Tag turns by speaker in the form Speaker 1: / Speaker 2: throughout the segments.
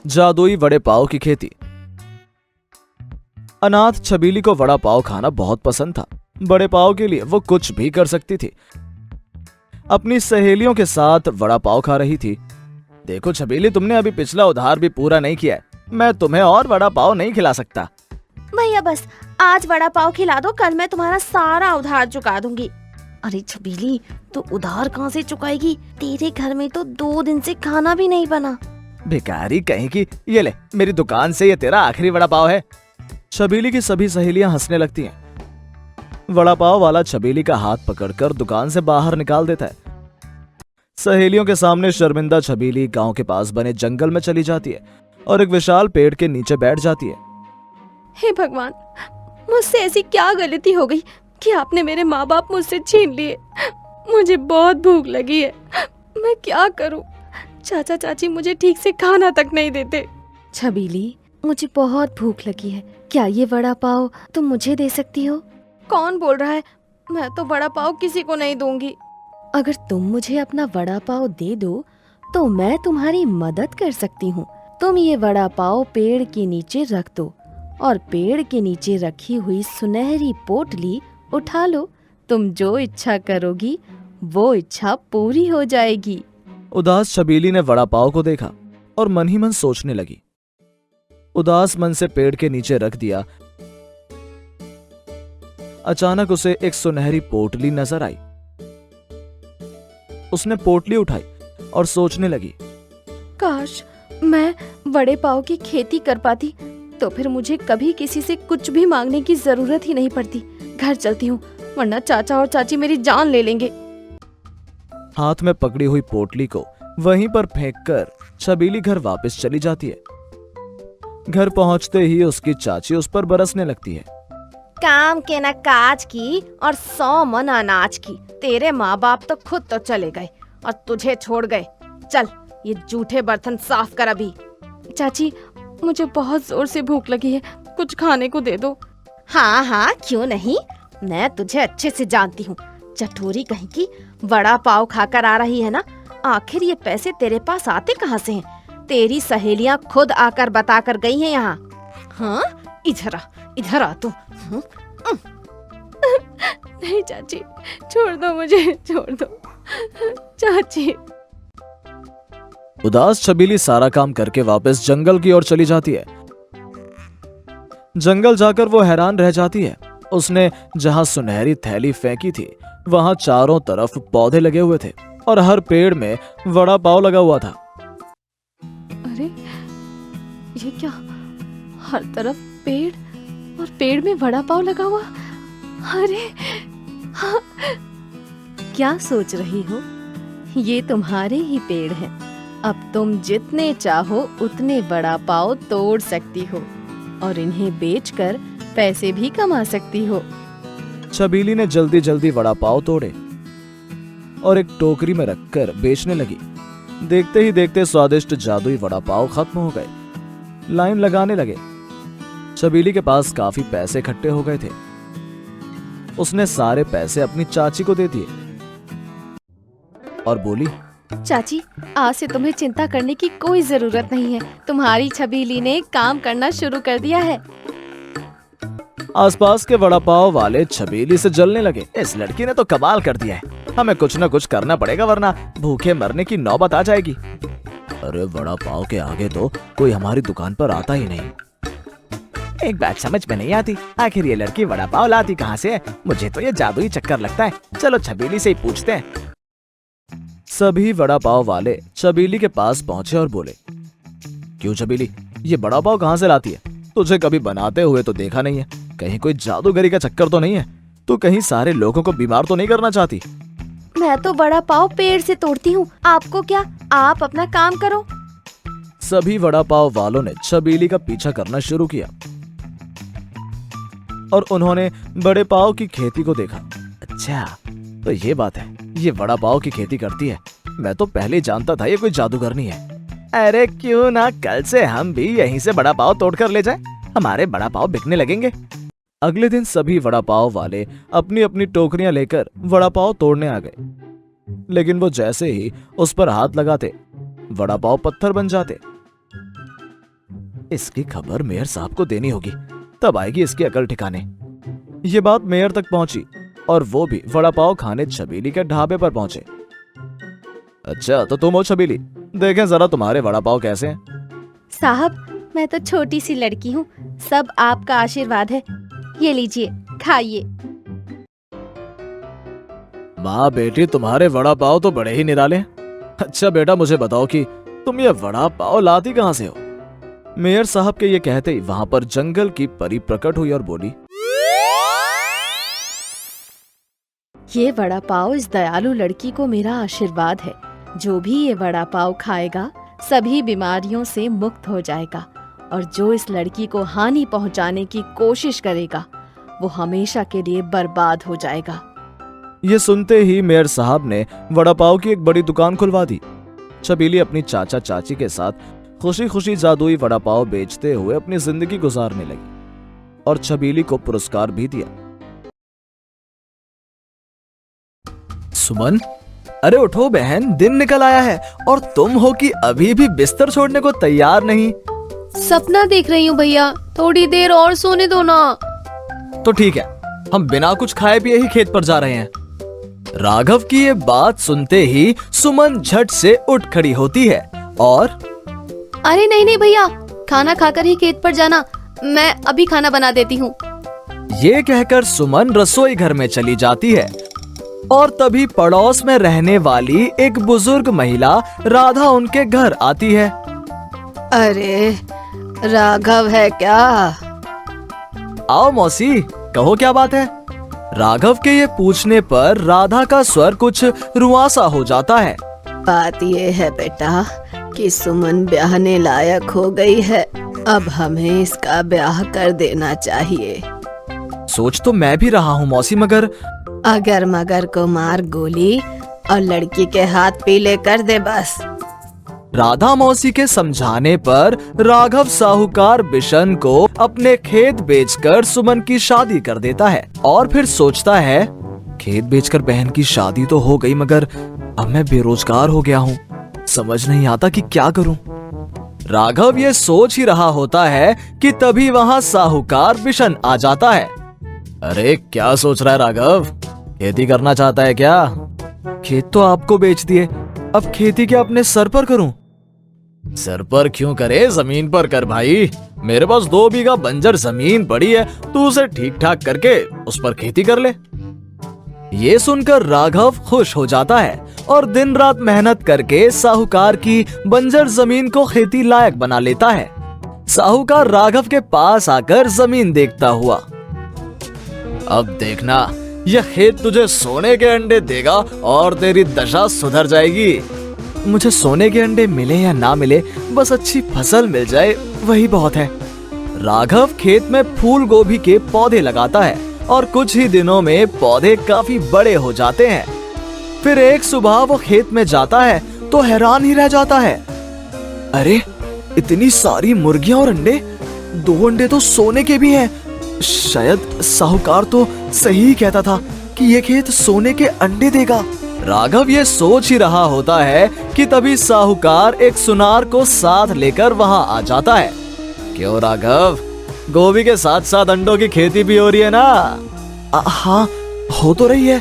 Speaker 1: जादुई वड़े पाव की खेती। अनाथ छबीली को वड़ा पाव खाना बहुत पसंद था। बड़े पाव के लिए वो कुछ भी कर सकती थी। अपनी सहेलियों के साथ वड़ा पाव खा रही थी। देखो छबीली, तुमने अभी पिछला उधार भी पूरा नहीं किया है। मैं तुम्हें और वड़ा पाव नहीं खिला सकता।
Speaker 2: भैया बस आज वड़ा पाव खिला दो, कल मैं तुम्हारा सारा उधार चुका दूंगी। अरे छबीली, तू उधार कहाँ से चुकाएगी? तेरे घर में तो 2 दिन से खाना भी नहीं बना।
Speaker 1: भिखारी कहीं की, ये ले मेरी दुकान से ये तेरा आखिरी वड़ा पाव है। छबीली की सभी सहेलियां हंसने लगती हैं। वड़ा पाव वाला छबीली का हाथ पकड़कर दुकान से बाहर निकाल देता है। सहेलियों के सामने शर्मिंदा छबीली गांव के पास बने जंगल में चली जाती है और एक विशाल पेड़ के नीचे बैठ जाती है।
Speaker 2: हे भगवान, मुझसे ऐसी क्या गलती हो गई कि आपने मेरे माँ बाप मुझसे छीन लिए। मुझे बहुत भूख लगी है, मैं क्या करूं? चाचा चाची मुझे ठीक से खाना तक नहीं देते। छबीली, मुझे बहुत भूख लगी है, क्या ये वड़ा पाव तुम मुझे दे सकती हो? कौन बोल रहा है? मैं तो वड़ा पाव किसी को नहीं दूंगी। अगर तुम मुझे अपना वड़ा पाव दे दो तो मैं तुम्हारी मदद कर सकती हूँ। तुम ये वड़ा पाव पेड़ के नीचे रख दो और पेड़ के नीचे रखी हुई सुनहरी पोटली उठा लो। तुम जो इच्छा करोगी वो इच्छा पूरी हो जाएगी।
Speaker 1: उदास छबीली ने वड़ा पाव को देखा और मन ही मन सोचने लगी। उदास मन से पेड़ के नीचे रख दिया। अचानक उसे एक सुनहरी पोटली नजर आई। उसने पोटली उठाई और सोचने लगी,
Speaker 2: काश मैं बड़े पाव की खेती कर पाती तो फिर मुझे कभी किसी से कुछ भी मांगने की जरूरत ही नहीं पड़ती। घर चलती हूँ, वरना चाचा और चाची मेरी जान ले लेंगे।
Speaker 1: हाथ में पकड़ी हुई पोटली को वहीं पर फेंककर छबीली घर वापस चली जाती है। घर पहुंचते ही उसकी चाची उस पर बरसने लगती है।
Speaker 2: काम के न काज की और 100 मन अनाज की। तेरे माँ बाप तो खुद तो चले गए और तुझे छोड़ गए। चल ये जूठे बर्तन साफ कर अभी। चाची, मुझे बहुत जोर से भूख लगी है, कुछ खाने को दे दो। हाँ हाँ, क्यों नहीं, मैं तुझे अच्छे से जानती हूँ। चटोरी कहीं की, वड़ा पाव खाकर आ रही है ना। आखिर ये पैसे तेरे पास आते कहाँ से हैं? तेरी सहेलियाँ खुद आकर बता कर गई हैं यहाँ। हाँ, इधर आ तू। नहीं चाची, छोड़ दो मुझे, छोड़ दो चाची।
Speaker 1: उदास छबीली सारा काम करके वापस जंगल की ओर चली जाती है। जंगल जाकर वो हैरान रह जाती है। उसने जहां सुनहरी थैली फेंकी थी वहां चारों तरफ पौधे लगे हुए थे और हर पेड़ में वड़ा पाव लगा हुआ था।
Speaker 2: अरे ये क्या, हर तरफ पेड़ और पेड़ में वड़ा पाव लगा हुआ। अरे हाँ, क्या सोच रही हो? ये तुम्हारे ही पेड़ हैं। अब तुम जितने चाहो उतने वड़ा पाव तोड़ सकती हो और इन्हें बेचकर पैसे भी कमा सकती हो।
Speaker 1: छबीली ने जल्दी जल्दी वड़ा पाव तोड़े और एक टोकरी में रखकर बेचने लगी। देखते ही देखते स्वादिष्ट जादुई वड़ा पाव खत्म हो गए। लाइन लगाने लगे। छबीली के पास काफी पैसे इकट्ठे हो गए थे। उसने सारे पैसे अपनी चाची को दे दिए और बोली,
Speaker 2: चाची, आज से तुम्हें चिंता करने की कोई जरूरत नहीं है। तुम्हारी छबीली ने काम करना शुरू कर दिया है।
Speaker 1: आसपास के वड़ा पाव वाले छबीली से जलने लगे। इस लड़की ने तो कमाल कर दिया है, हमें कुछ न कुछ करना पड़ेगा वरना भूखे मरने की नौबत आ जाएगी। अरे वड़ा पाव के आगे तो कोई हमारी दुकान पर आता ही नहीं। एक बात समझ में नहीं आती, आखिर ये लड़की वड़ा पाव लाती कहाँ से है? मुझे तो ये जादुई चक्कर लगता है। चलो छबीली से ही पूछते हैं। सभी वड़ा पाव वाले छबीली के पास पहुंचे और बोले, क्यों छबीली, ये वड़ा पाव कहाँ से लाती है? तुझे कभी बनाते हुए तो देखा नहीं है। कहीं कोई जादूगरी का चक्कर तो नहीं है? तू कहीं सारे लोगों को बीमार तो नहीं करना चाहती?
Speaker 2: मैं तो वड़ा पाव पेड़ से तोड़ती हूँ, आपको क्या? आप अपना काम करो।
Speaker 1: सभी वड़ा पाव वालों ने छबीली का पीछा करना शुरू किया और उन्होंने बड़े पाव की खेती को देखा। अच्छा, तो ये बात है, ये वड़ा पाव की खेती करती है। मैं तो पहले ही जानता था ये कोई जादूगरनी है। अरे क्यों ना कल से हम भी यहीं से वड़ा पाव तोड़ कर ले जाएं, हमारे वड़ा पाव बिकने लगेंगे। अगले दिन सभी वड़ा पाव वाले अपनी अपनी टोकरियां लेकर वड़ा पाव तोड़ने आ गए। लेकिन वो जैसे ही उस पर हाथ लगाते, वड़ा पाव पत्थर बन जाते। इसकी खबर मेयर साहब को देनी होगी, तब आएगी इसकी अकल ठिकाने। ये बात मेयर तक पहुंची और वो भी वड़ा पाव खाने छबीली के ढाबे पर पहुंचे। अच्छा तो तुम हो छबीली, देखें जरा तुम्हारे वड़ा पाव कैसे हैं।
Speaker 2: साहब मैं तो छोटी सी लड़की हूँ, सब आपका आशीर्वाद है। ये लीजिए खाइए।
Speaker 1: माँ बेटी तुम्हारे वड़ा पाव तो बड़े ही निराले हैं। अच्छा बेटा मुझे बताओ कि तुम ये वड़ा पाव लाती कहाँ से हो। मेयर साहब के ये कहते ही वहां पर जंगल की परी प्रकट हुई और बोली,
Speaker 2: ये वड़ा पाव इस दयालु लड़की को मेरा आशीर्वाद है। जो भी ये वड़ा पाव खाएगा सभी बीमारियों से मुक्त हो जाएगा, और जो इस लड़की को हानि पहुंचाने की कोशिश करेगा वो हमेशा के लिए बर्बाद हो जाएगा।
Speaker 1: ये सुनते ही मेयर साहब ने वड़ा पाव की एक बड़ी दुकान खुलवा दी। छबीली अपनी चाचा चाची के साथ खुशी खुशी जादुई वड़ा पाव बेचते हुए अपनी जिंदगी गुजारने लगी और छबीली को पुरस्कार भी दिया। सुमन, अरे उठो बहन, दिन निकल आया है और तुम हो कि अभी भी बिस्तर छोड़ने को तैयार नहीं।
Speaker 2: सपना देख रही हूँ भैया, थोड़ी देर और सोने दो ना।
Speaker 1: तो ठीक है, हम बिना कुछ खाए पिए ही खेत पर जा रहे हैं। राघव की ये बात सुनते ही सुमन झट से उठ खड़ी होती है और
Speaker 2: अरे नहीं नहीं भैया, खाना खाकर ही खेत पर जाना, मैं अभी खाना बना देती हूँ।
Speaker 1: ये कहकर सुमन रसोई घर में चली जाती है और तभी पड़ोस में रहने वाली एक बुजुर्ग महिला राधा उनके घर आती है।
Speaker 2: अरे राघव है क्या?
Speaker 1: आओ मौसी, कहो क्या बात है। राघव के ये पूछने पर राधा का स्वर कुछ रुआसा हो जाता है।
Speaker 2: बात ये है बेटा कि सुमन ब्याहने लायक हो गई है, अब हमें इसका ब्याह कर देना चाहिए।
Speaker 1: सोच तो मैं भी रहा हूँ मौसी, मगर
Speaker 2: अगर मगर को मार गोली और लड़की के हाथ पीले कर दे बस।
Speaker 1: राधा मौसी के समझाने पर राघव साहूकार बिशन को अपने खेत बेचकर सुमन की शादी कर देता है और फिर सोचता है, खेत बेचकर बहन की शादी तो हो गई, मगर अब मैं बेरोजगार हो गया हूँ, समझ नहीं आता कि क्या करूँ। राघव ये सोच ही रहा होता है कि तभी वहाँ साहूकार बिशन आ जाता है। अरे क्या सोच रहा है राघव, खेती करना चाहता है क्या? खेत तो आपको बेच दिए, अब खेती क्या अपने सर पर करूं? सर पर क्यों करे, जमीन पर कर भाई। मेरे पास 2 बीघा बंजर जमीन पड़ी है, तू उसे ठीक ठाक करके उस पर खेती कर ले। ये सुनकर राघव खुश हो जाता है और दिन रात मेहनत करके साहूकार की बंजर जमीन को खेती लायक बना लेता है। साहूकार राघव के पास आकर जमीन देखता हुआ, अब देखना यह खेत तुझे सोने के अंडे देगा और तेरी दशा सुधर जाएगी। मुझे सोने के अंडे मिले या ना मिले, बस अच्छी फसल मिल जाए वही बहुत है। राघव खेत में फूल गोभी के पौधे लगाता है और कुछ ही दिनों में पौधे काफी बड़े हो जाते हैं। फिर एक सुबह वो खेत में जाता है तो हैरान ही रह जाता है। अरे इतनी सारी मुर्गियां और अंडे, 2 अंडे तो सोने के भी हैं। शायद साहूकार तो सही कहता था कि ये खेत सोने के अंडे देगा। राघव ये सोच ही रहा होता है कि तभी साहूकार एक सुनार को साथ लेकर वहां आ जाता है। क्यों राघव, गोभी के साथ साथ अंडों की खेती भी हो रही है ना? हाँ हो तो रही है।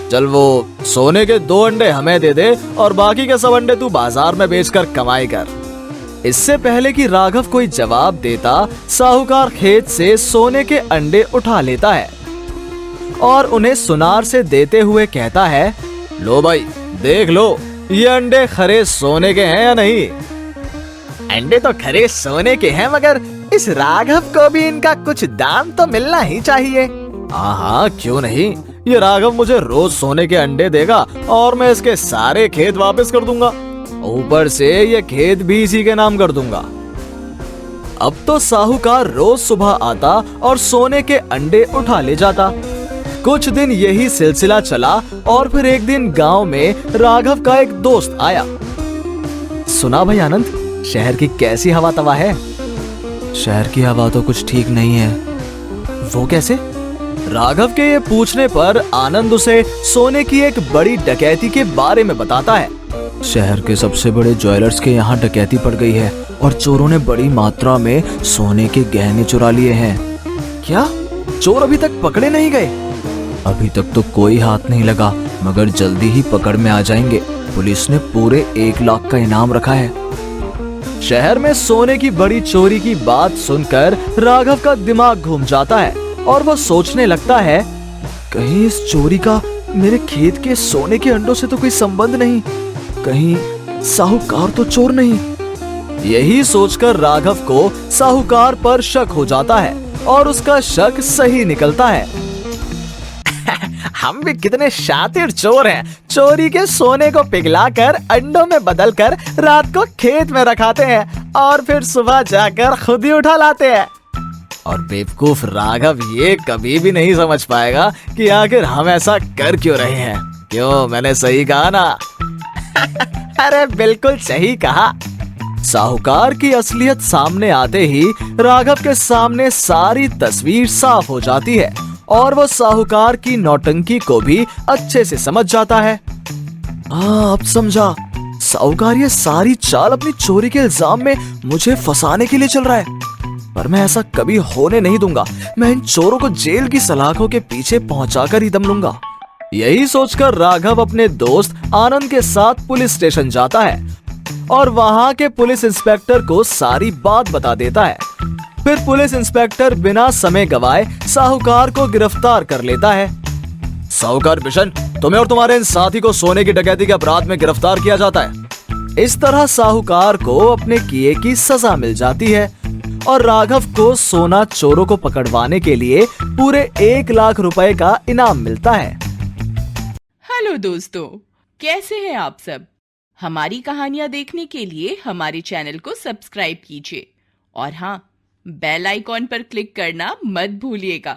Speaker 1: चल वो सोने के 2 अंडे हमें दे दे और बाकी के सब अंडे तू बाजार में बेचकर कमाई कर। इससे पहले कि राघव कोई जवाब देता, साहूकार खेत से सोने के अंडे उठा लेता है और उन्हें सुनार से देते हुए कहता है, लो भाई देख लो, ये अंडे खरे सोने के हैं या नहीं? अंडे तो खरे सोने के हैं, मगर इस राघव को भी इनका कुछ दाम तो मिलना ही चाहिए। हाँ क्यों नहीं, ये राघव मुझे रोज सोने के अंडे देगा और मैं इसके सारे खेत वापस कर दूंगा, ऊपर से ये खेत भी इसी के नाम कर दूंगा। अब तो साहूकार रोज सुबह आता और सोने के अंडे उठा ले जाता। कुछ दिन यही सिलसिला चला और फिर एक दिन गांव में राघव का एक दोस्त आया। सुना भाई आनंद, शहर की कैसी हवा तवा है? शहर की हवा तो कुछ ठीक नहीं है। वो कैसे? राघव के ये पूछने पर आनंद उसे सोने की एक बड़ी डकैती के बारे में बताता है। शहर के सबसे बड़े ज्वेलर्स के यहाँ डकैती पड़ गई है और चोरों ने बड़ी मात्रा में सोने के गहने चुरा लिए हैं। क्या चोर अभी तक पकड़े नहीं गए? अभी तक तो कोई हाथ नहीं लगा, मगर जल्दी ही पकड़ में आ जाएंगे। पुलिस ने पूरे 1 लाख का इनाम रखा है। शहर में सोने की बड़ी चोरी की बात सुनकर राघव का दिमाग घूम जाता है और वो सोचने लगता है, कहीं इस चोरी का मेरे खेत के सोने के अंडों से तो कोई संबंध नहीं, कहीं साहूकार तो चोर नहीं। यही सोचकर राघव को साहूकार पर शक हो जाता है और उसका शक सही निकलता है। हम भी कितने शातिर चोर हैं, चोरी के सोने को पिघलाकर अंडों में बदलकर रात को खेत में रखाते हैं और फिर सुबह जाकर खुद ही उठा लाते हैं। और बेवकूफ राघव ये कभी भी नहीं समझ पाएगा कि आखिर हम ऐसा कर क्यों रहे हैं। क्यों, मैंने सही कहा ना? अरे बिल्कुल सही कहा। साहूकार की असलियत सामने आते ही राघव के सामने सारी तस्वीर साफ हो जाती है और वो साहूकार की नौटंकी को भी अच्छे से समझ जाता है। अब समझा, साहूकार ये सारी चाल अपनी चोरी के इल्जाम में मुझे फंसाने के लिए चल रहा है। पर मैं ऐसा कभी होने नहीं दूंगा। मैं इन चोरों को जेल की सलाखों के पीछे पहुंचाकर ही दम लूंगा। यही सोचकर राघव अपने दोस्त आनंद के साथ पुलिस स्टेशन जाता है और वहां के पुलिस इंस्पेक्टर को सारी बात बता देता है। फिर पुलिस इंस्पेक्टर बिना समय गवाए साहूकार को गिरफ्तार कर लेता है। साहूकार बिशन, तुम्हें और तुम्हारे इन साथी को सोने की डकैती के अपराध में गिरफ्तार किया जाता है। इस तरह साहूकार को अपने किए की सजा मिल जाती है और राघव को सोना चोरों को पकड़वाने के लिए पूरे 1 लाख रुपए का इनाम मिलता है।
Speaker 3: हेलो दोस्तों, कैसे हैं आप सब? हमारी कहानियां देखने के लिए हमारे चैनल को सब्सक्राइब कीजिए और हाँ, बेल आइकॉन पर क्लिक करना मत भूलिएगा।